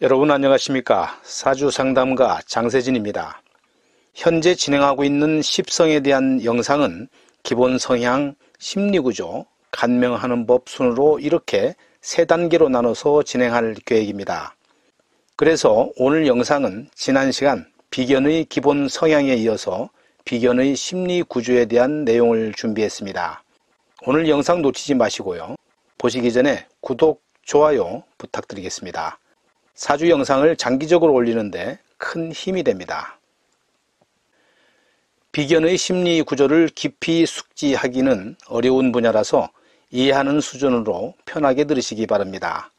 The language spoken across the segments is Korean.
여러분 안녕하십니까? 사주상담가 장세진입니다. 현재 진행하고 있는 십성에 대한 영상은 기본 성향, 심리구조, 간명하는 법 순으로 이렇게 3단계로 나눠서 진행할 계획입니다. 그래서 오늘 영상은 지난 시간 비견의 기본 성향에 이어서 비견의 심리구조에 대한 내용을 준비했습니다. 오늘 영상 놓치지 마시고요. 보시기 전에 구독, 좋아요 부탁드리겠습니다. 사주 영상을 장기적으로 올리는데 큰 힘이 됩니다. 비견의 심리 구조를 깊이 숙지하기는 어려운 분야라서 이해하는 수준으로 편하게 들으시기 바랍니다.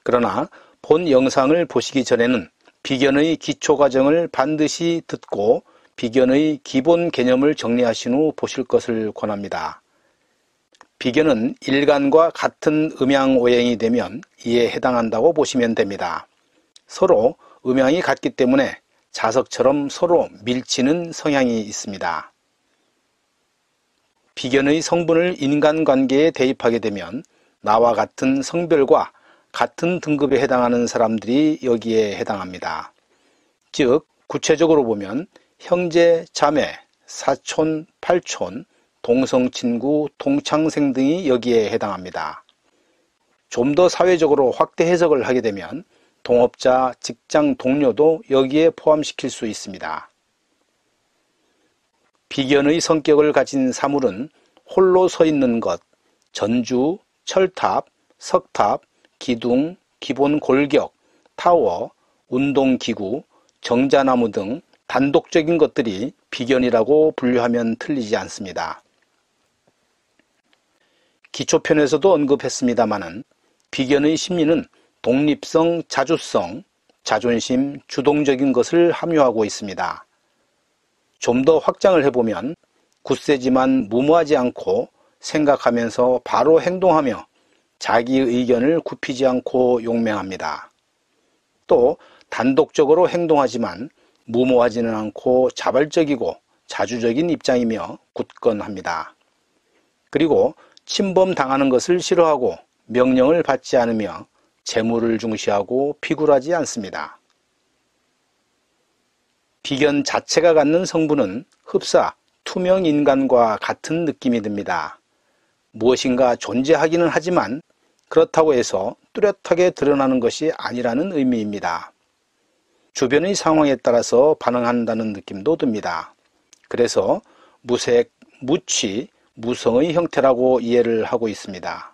그러나 본 영상을 보시기 전에는 비견의 기초 과정을 반드시 듣고 비견의 기본 개념을 정리하신 후 보실 것을 권합니다. 비견은 일간과 같은 음양오행이 되면 이에 해당한다고 보시면 됩니다. 서로 음양이 같기 때문에 자석처럼 서로 밀치는 성향이 있습니다. 비견의 성분을 인간관계에 대입하게 되면 나와 같은 성별과 같은 등급에 해당하는 사람들이 여기에 해당합니다. 즉 구체적으로 보면 형제, 자매, 사촌, 팔촌, 동성친구, 동창생 등이 여기에 해당합니다. 좀 더 사회적으로 확대 해석을 하게 되면 동업자, 직장 동료도 여기에 포함시킬 수 있습니다. 비견의 성격을 가진 사물은 홀로 서 있는 것, 전주, 철탑, 석탑, 기둥, 기본 골격, 타워, 운동기구, 정자나무 등 단독적인 것들이 비견이라고 분류하면 틀리지 않습니다. 기초편에서도 언급했습니다마는 비견의 심리는 독립성, 자주성, 자존심, 주동적인 것을 함유하고 있습니다. 좀 더 확장을 해보면 굳세지만 무모하지 않고 생각하면서 바로 행동하며 자기 의견을 굽히지 않고 용맹합니다. 또 단독적으로 행동하지만 무모하지는 않고 자발적이고 자주적인 입장이며 굳건합니다. 그리고 침범당하는 것을 싫어하고 명령을 받지 않으며 재물을 중시하고 피굴하지 않습니다. 비견 자체가 갖는 성분은 흡사, 투명 인간과 같은 느낌이 듭니다. 무엇인가 존재하기는 하지만 그렇다고 해서 뚜렷하게 드러나는 것이 아니라는 의미입니다. 주변의 상황에 따라서 반응한다는 느낌도 듭니다. 그래서 무색, 무취, 무성의 형태라고 이해를 하고 있습니다.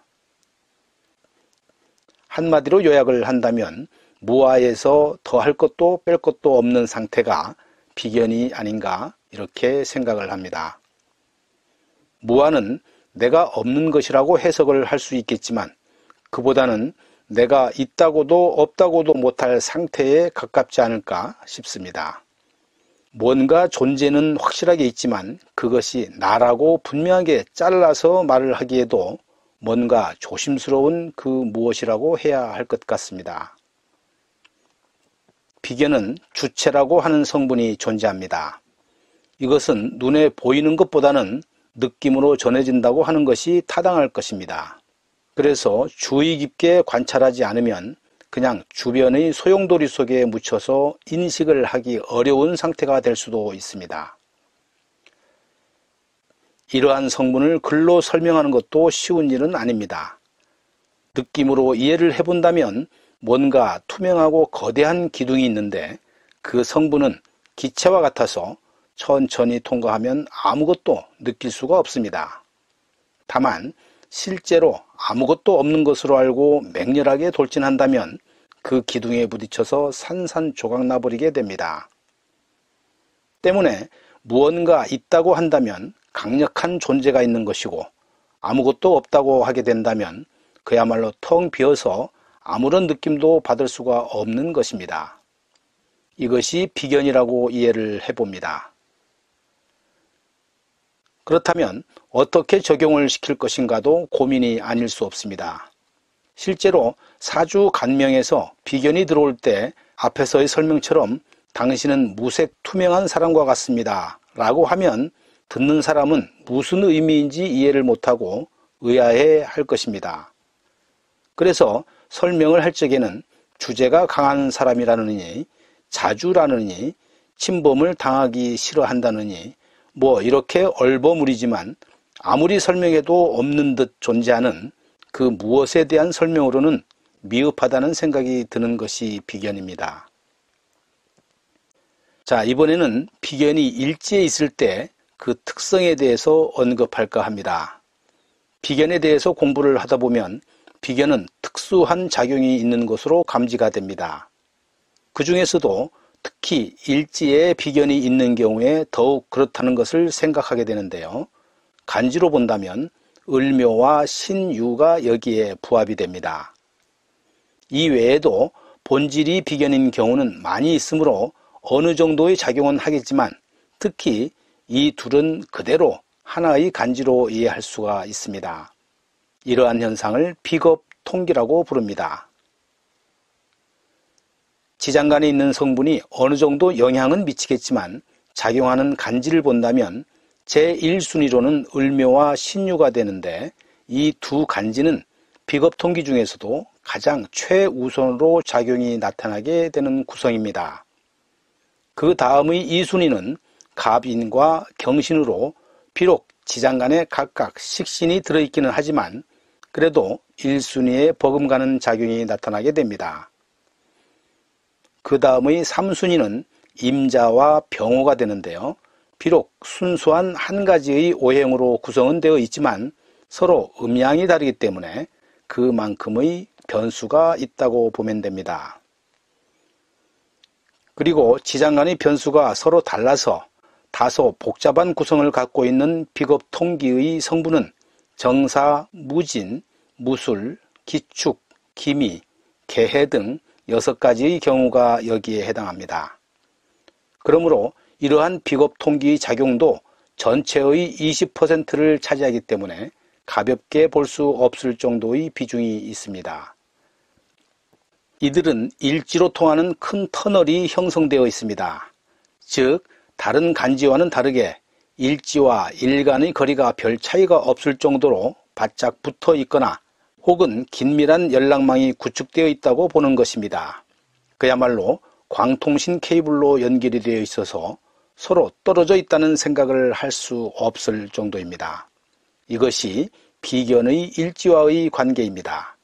한마디로 요약을 한다면 무아에서 더할 것도 뺄 것도 없는 상태가 비견이 아닌가 이렇게 생각을 합니다. 무아는 내가 없는 것이라고 해석을 할 수 있겠지만 그보다는 내가 있다고도 없다고도 못할 상태에 가깝지 않을까 싶습니다. 뭔가 존재는 확실하게 있지만 그것이 나라고 분명하게 잘라서 말을 하기에도 뭔가 조심스러운 그 무엇이라고 해야 할 것 같습니다. 비견은 주체라고 하는 성분이 존재합니다. 이것은 눈에 보이는 것보다는 느낌으로 전해진다고 하는 것이 타당할 것입니다. 그래서 주의 깊게 관찰하지 않으면 그냥 주변의 소용돌이 속에 묻혀서 인식을 하기 어려운 상태가 될 수도 있습니다. 이러한 성분을 글로 설명하는 것도 쉬운 일은 아닙니다. 느낌으로 이해를 해본다면 뭔가 투명하고 거대한 기둥이 있는데 그 성분은 기체와 같아서 천천히 통과하면 아무것도 느낄 수가 없습니다. 다만 실제로 아무것도 없는 것으로 알고 맹렬하게 돌진한다면 그 기둥에 부딪혀서 산산조각 나버리게 됩니다. 때문에 무언가 있다고 한다면 강력한 존재가 있는 것이고 아무것도 없다고 하게 된다면 그야말로 텅 비어서 아무런 느낌도 받을 수가 없는 것입니다. 이것이 비견이라고 이해를 해봅니다. 그렇다면 어떻게 적용을 시킬 것인가도 고민이 아닐 수 없습니다. 실제로 사주 간명에서 비견이 들어올 때 앞에서의 설명처럼 당신은 무색 투명한 사람과 같습니다 라고 하면 듣는 사람은 무슨 의미인지 이해를 못하고 의아해 할 것입니다. 그래서 설명을 할 적에는 주제가 강한 사람이라느니, 자주라느니, 침범을 당하기 싫어한다느니, 이렇게 얼버무리지만 아무리 설명해도 없는 듯 존재하는 그 무엇에 대한 설명으로는 미흡하다는 생각이 드는 것이 비견입니다. 자, 이번에는 비견이 일지에 있을 때 그 특성에 대해서 언급할까 합니다. 비견에 대해서 공부를 하다 보면 비견은 특수한 작용이 있는 것으로 감지가 됩니다. 그 중에서도 특히 일지에 비견이 있는 경우에 더욱 그렇다는 것을 생각하게 되는데요. 간지로 본다면 을묘와 신유가 여기에 부합이 됩니다. 이 외에도 본질이 비견인 경우는 많이 있으므로 어느 정도의 작용은 하겠지만 특히 이 둘은 그대로 하나의 간지로 이해할 수가 있습니다. 이러한 현상을 비겁통기라고 부릅니다. 지장간에 있는 성분이 어느 정도 영향은 미치겠지만 작용하는 간지를 본다면 제1순위로는 을묘와 신유가 되는데 이 두 간지는 비겁통기 중에서도 가장 최우선으로 작용이 나타나게 되는 구성입니다. 그 다음의 2순위는 갑인과 경신으로 비록 지장간에 각각 식신이 들어있기는 하지만 그래도 1순위에 버금가는 작용이 나타나게 됩니다. 그 다음의 3순위는 임자와 병호가 되는데요. 비록 순수한 한 가지의 오행으로 구성은 되어 있지만 서로 음양이 다르기 때문에 그만큼의 변수가 있다고 보면 됩니다. 그리고 지장간의 변수가 서로 달라서 다소 복잡한 구성을 갖고 있는 비겁통기의 성분은 정사, 무진, 무술, 기축, 기미, 개해 등 6가지의 경우가 여기에 해당합니다. 그러므로 이러한 비겁통기의 작용도 전체의 20%를 차지하기 때문에 가볍게 볼 수 없을 정도의 비중이 있습니다. 이들은 일지로 통하는 큰 터널이 형성되어 있습니다. 즉 다른 간지와는 다르게 일지와 일간의 거리가 별 차이가 없을 정도로 바짝 붙어 있거나 혹은 긴밀한 연락망이 구축되어 있다고 보는 것입니다. 그야말로 광통신 케이블로 연결이 되어 있어서 서로 떨어져 있다는 생각을 할 수 없을 정도입니다. 이것이 비견의 일지와의 관계입니다.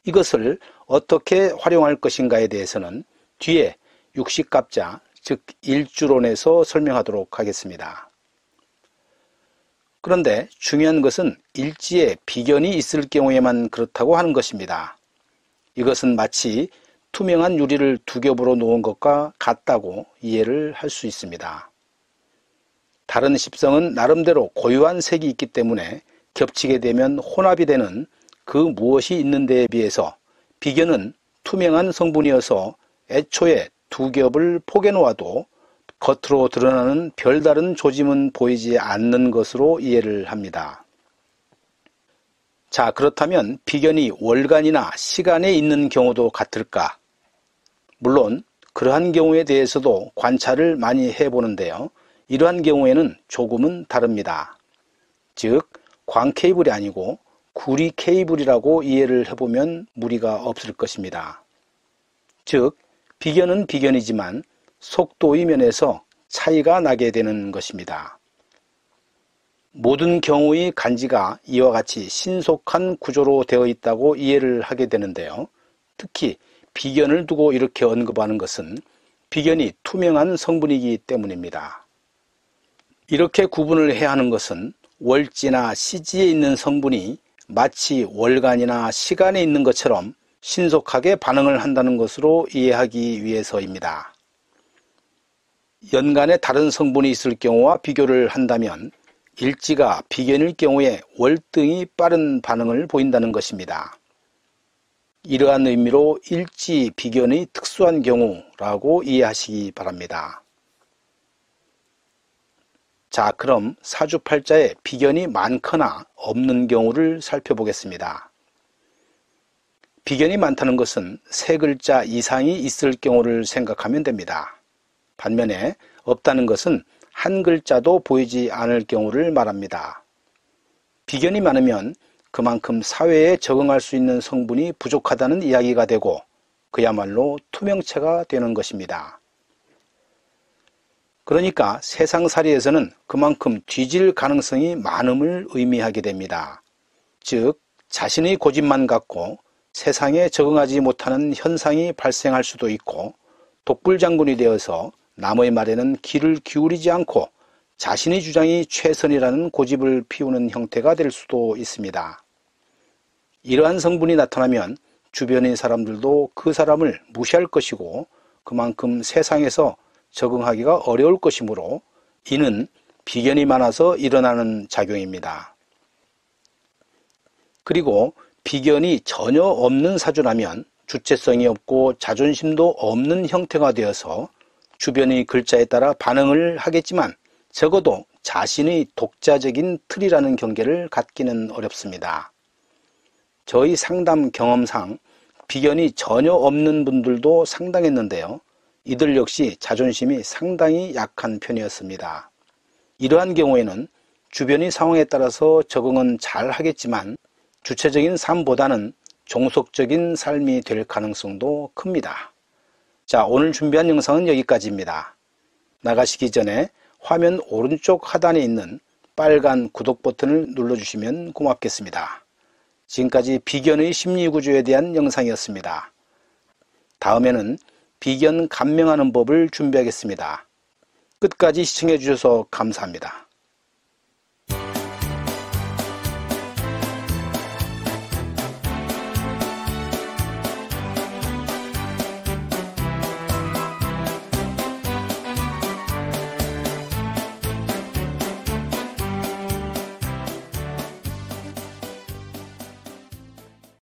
이것을 어떻게 활용할 것인가에 대해서는 뒤에 육식갑자, 즉 일주론에서 설명하도록 하겠습니다. 그런데 중요한 것은 일지에 비견이 있을 경우에만 그렇다고 하는 것입니다. 이것은 마치 투명한 유리를 두 겹으로 놓은 것과 같다고 이해를 할 수 있습니다. 다른 십성은 나름대로 고유한 색이 있기 때문에 겹치게 되면 혼합이 되는 그 무엇이 있는 데에 비해서 비견은 투명한 성분이어서 애초에 두 겹을 포개 놓아도 겉으로 드러나는 별다른 조짐은 보이지 않는 것으로 이해를 합니다. 자, 그렇다면 비견이 월간이나 시간에 있는 경우도 같을까? 물론 그러한 경우에 대해서도 관찰을 많이 해보는데요. 이러한 경우에는 조금은 다릅니다. 즉 광케이블이 아니고 구리 케이블이라고 이해를 해보면 무리가 없을 것입니다. 즉 비견은 비견이지만 속도의 면에서 차이가 나게 되는 것입니다. 모든 경우의 간지가 이와 같이 신속한 구조로 되어 있다고 이해를 하게 되는데요. 특히 비견을 두고 이렇게 언급하는 것은 비견이 투명한 성분이기 때문입니다. 이렇게 구분을 해야 하는 것은 월지나 시지에 있는 성분이 마치 월간이나 시간에 있는 것처럼 신속하게 반응을 한다는 것으로 이해하기 위해서입니다. 연간에 다른 성분이 있을 경우와 비교를 한다면 일지가 비견일 경우에 월등히 빠른 반응을 보인다는 것입니다. 이러한 의미로 일지 비견의 특수한 경우라고 이해하시기 바랍니다. 자, 그럼 사주팔자에 비견이 많거나 없는 경우를 살펴보겠습니다. 비견이 많다는 것은 3글자 이상이 있을 경우를 생각하면 됩니다. 반면에 없다는 것은 한 글자도 보이지 않을 경우를 말합니다. 비견이 많으면 그만큼 사회에 적응할 수 있는 성분이 부족하다는 이야기가 되고 그야말로 투명체가 되는 것입니다. 그러니까 세상살이에서는 그만큼 뒤질 가능성이 많음을 의미하게 됩니다. 즉, 자신의 고집만 갖고 세상에 적응하지 못하는 현상이 발생할 수도 있고, 독불장군이 되어서 남의 말에는 귀를 기울이지 않고 자신의 주장이 최선이라는 고집을 피우는 형태가 될 수도 있습니다. 이러한 성분이 나타나면 주변의 사람들도 그 사람을 무시할 것이고, 그만큼 세상에서 적응하기가 어려울 것이므로 이는 비견이 많아서 일어나는 작용입니다. 그리고 비견이 전혀 없는 사주라면 주체성이 없고 자존심도 없는 형태가 되어서 주변의 글자에 따라 반응을 하겠지만 적어도 자신의 독자적인 틀이라는 경계를 갖기는 어렵습니다. 저희 상담 경험상 비견이 전혀 없는 분들도 상당했는데요. 이들 역시 자존심이 상당히 약한 편이었습니다. 이러한 경우에는 주변의 상황에 따라서 적응은 잘 하겠지만 주체적인 삶보다는 종속적인 삶이 될 가능성도 큽니다. 자, 오늘 준비한 영상은 여기까지입니다. 나가시기 전에 화면 오른쪽 하단에 있는 빨간 구독 버튼을 눌러주시면 고맙겠습니다. 지금까지 비견의 심리구조에 대한 영상이었습니다. 다음에는 비견 감명하는 법을 준비하겠습니다. 끝까지 시청해 주셔서 감사합니다.